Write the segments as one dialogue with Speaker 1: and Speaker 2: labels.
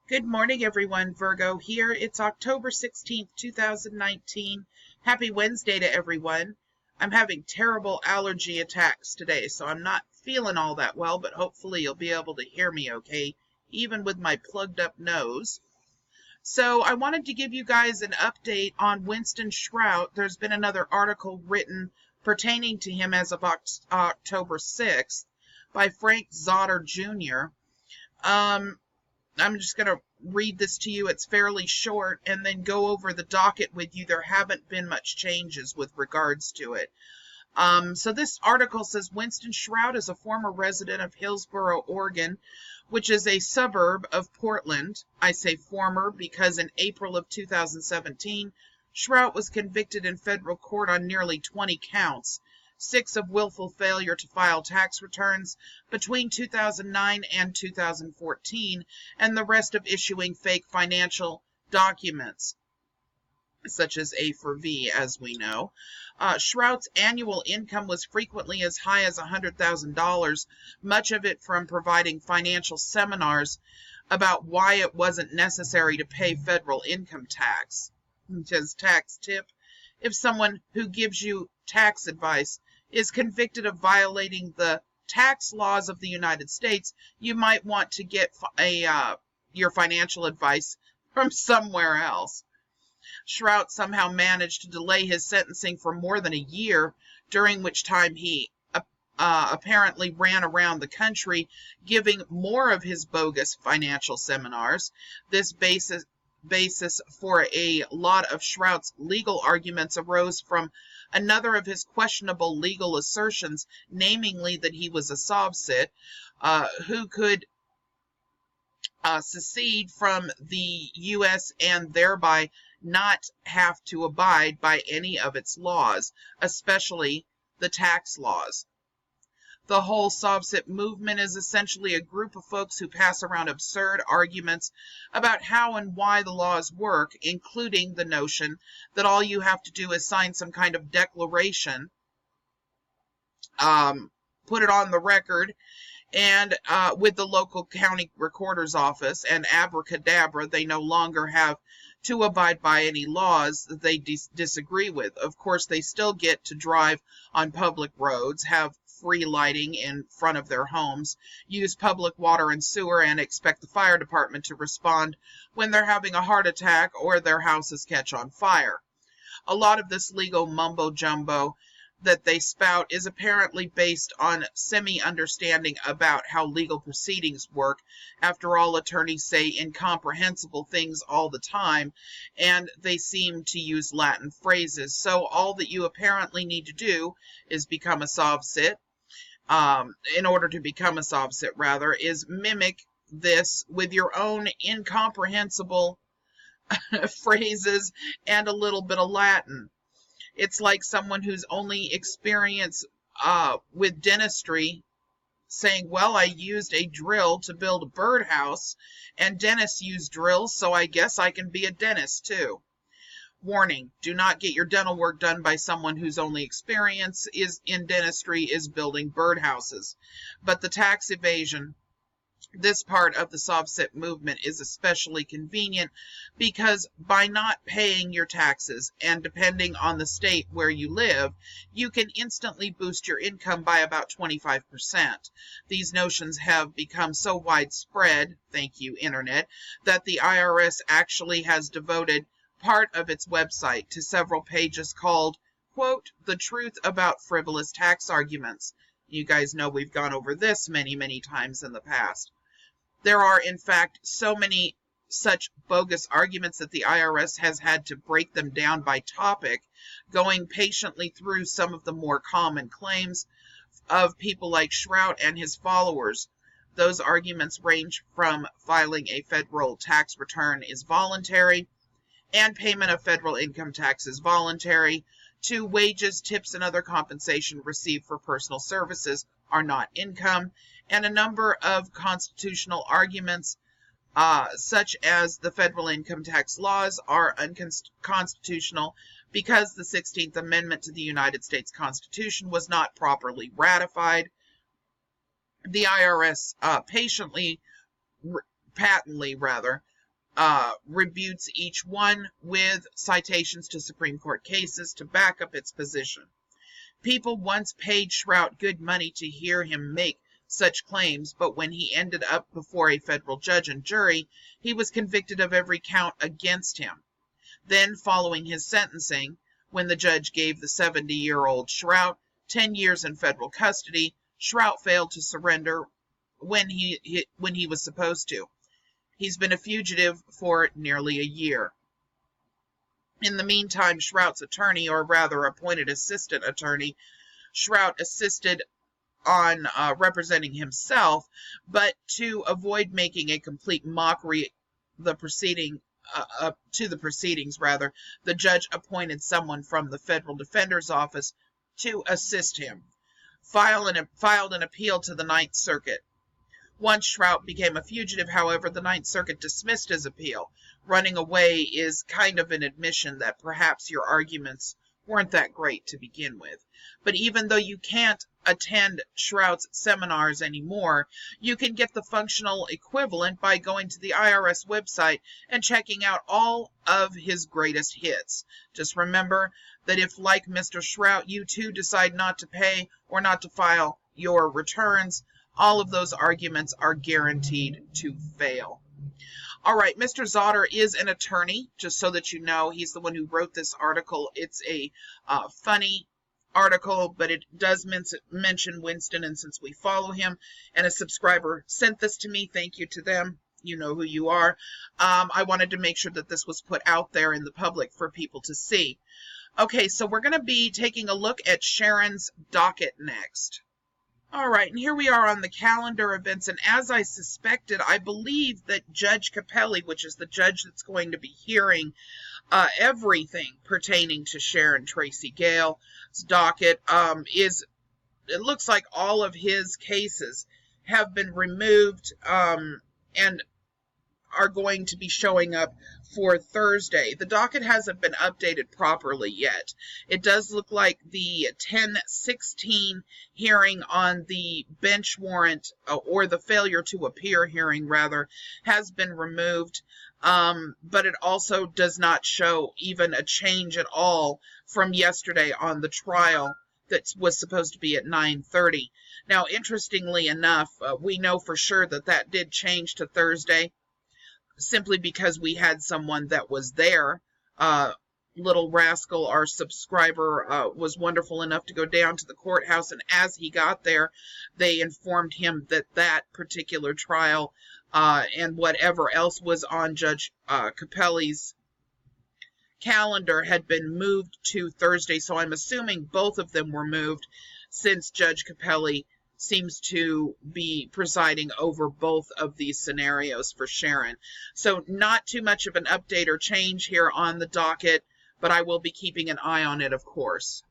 Speaker 1: Good morning, everyone. Virgo here. It's October 16th, 2019. Happy Wednesday to everyone. I'm having terrible allergy attacks today, so I'm not feeling all that well, but hopefully you'll be able to hear me okay, even with my plugged up nose. So I wanted to give you guys an update on Winston Shrout. There's been another article written pertaining to him as of October 6th by Frank Zotter Jr. I'm just going to read this to you. It's fairly short, and then go over the docket with you. There haven't been much changes with regards to it. So this article says Winston Shrout is a former resident of Hillsboro, Oregon, which is a suburb of Portland. I say former because in April of 2017, Shrout was convicted in federal court on nearly 20 counts. 6 of willful failure to file tax returns between 2009 and 2014, and the rest of issuing fake financial documents, such as A for V, as we know. Shrout's annual income was frequently as high as $100,000, much of it from providing financial seminars about why it wasn't necessary to pay federal income tax. Just tax tip: if someone who gives you tax advice is convicted of violating the tax laws of the United States, you might want to get your financial advice from somewhere else. Shrout somehow managed to delay his sentencing for more than a year, during which time he apparently ran around the country giving more of his bogus financial seminars. This basis for a lot of Shrout's legal arguments arose from another of his questionable legal assertions, namely that he was a sovsit who could secede from the U.S. and thereby not have to abide by any of its laws, especially the tax laws. The whole sovsit movement is essentially a group of folks who pass around absurd arguments about how and why the laws work, including the notion that all you have to do is sign some kind of declaration, put it on the record, and with the local county recorder's office, and abracadabra, they no longer have to abide by any laws that they disagree with. Of course, they still get to drive on public roads, have free lighting in front of their homes, use public water and sewer, and expect the fire department to respond when they're having a heart attack or their houses catch on fire. A lot of this legal mumbo-jumbo that they spout is apparently based on semi-understanding about how legal proceedings work. After all, attorneys say incomprehensible things all the time, and they seem to use Latin phrases. So all that you apparently need to do is become a sovsit. In order to become a sovsit, rather, is mimic this with your own incomprehensible phrases and a little bit of Latin. It's like someone who's only experienced with dentistry saying, well, I used a drill to build a birdhouse, and dentists use drills, so I guess I can be a dentist too. Warning: do not get your dental work done by someone whose only experience in dentistry is building birdhouses. But the tax evasion, this part of the sovsit movement, is especially convenient because by not paying your taxes, and depending on the state where you live, you can instantly boost your income by about 25%. These notions have become so widespread, thank you, Internet, that the IRS actually has devoted part of its website to several pages called, quote, "The Truth About Frivolous Tax Arguments." You guys know we've gone over this many, many times in the past. There are, in fact, so many such bogus arguments that the IRS has had to break them down by topic, going patiently through some of the more common claims of people like Shrout and his followers. Those arguments range from filing a federal tax return is voluntary, and payment of federal income tax is voluntary, to wages, tips, and other compensation received for personal services are not income, and a number of constitutional arguments, such as the federal income tax laws are unconstitutional because the 16th Amendment to the United States Constitution was not properly ratified. The IRS patently rebutes each one with citations to Supreme Court cases to back up its position. People once paid Shrout good money to hear him make such claims, but when he ended up before a federal judge and jury, he was convicted of every count against him. Then, following his sentencing, when the judge gave the 70-year-old Shrout 10 years in federal custody, Shrout failed to surrender when he was supposed to. He's been a fugitive for nearly a year. In the meantime, Shrout's attorney, or rather appointed assistant attorney, Shrout assisted on representing himself, but to avoid making a complete mockery the proceedings, the judge appointed someone from the Federal Defender's Office to assist him. Filed an appeal to the Ninth Circuit. Once Shrout became a fugitive, however, the Ninth Circuit dismissed his appeal. Running away is kind of an admission that perhaps your arguments weren't that great to begin with. But even though you can't attend Shrout's seminars anymore, you can get the functional equivalent by going to the IRS website and checking out all of his greatest hits. Just remember that if, like Mr. Shrout, you too decide not to pay or not to file your returns, all of those arguments are guaranteed to fail. All right, Mr. Zotter is an attorney, just so that you know. He's the one who wrote this article. It's a funny article, but it does mention Winston, and since we follow him and a subscriber sent this to me, thank you to them. You know who you are. I wanted to make sure that this was put out there in the public for people to see. Okay, so we're going to be taking a look at Sharon's docket next. All right, and here we are on the calendar events, and as I suspected, I believe that Judge Capelli, which is the judge that's going to be hearing everything pertaining to Sharon Tracy Gale's docket, it looks like all of his cases have been removed and are going to be showing up for Thursday. The docket hasn't been updated properly yet. It does look like the 10/16 hearing on the bench warrant, or the failure to appear hearing rather, has been removed, but it also does not show even a change at all from yesterday on the trial that was supposed to be at 9:30. Now, interestingly enough, we know for sure that that did change to Thursday, simply because we had someone that was there. Little Rascal, our subscriber, was wonderful enough to go down to the courthouse, and as he got there, they informed him that that particular trial and whatever else was on Judge Capelli's calendar had been moved to Thursday. So I'm assuming both of them were moved, since Judge Capelli seems to be presiding over both of these scenarios for Sharon. So not too much of an update or change here on the docket, but I will be keeping an eye on it, of course.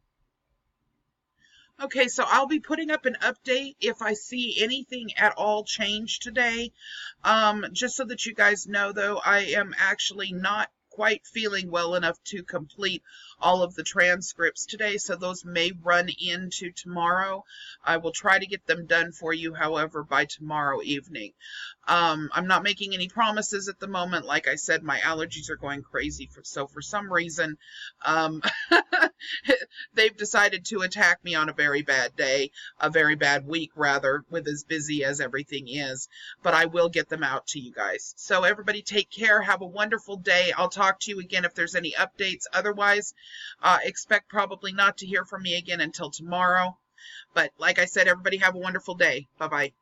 Speaker 1: Okay, so I'll be putting up an update if I see anything at all change today. Just so that you guys know, though, I am actually not quite feeling well enough to complete all of the transcripts today, so those may run into tomorrow. I will try to get them done for you, however, by tomorrow evening. I'm not making any promises at the moment. Like I said, my allergies are going crazy, so for some reason, they've decided to attack me on a very bad day, a very bad week, rather, with as busy as everything is. But I will get them out to you guys. So everybody take care. Have a wonderful day. I'll talk to you again if there's any updates. Otherwise, expect probably not to hear from me again until tomorrow. But like I said, everybody have a wonderful day. Bye-bye.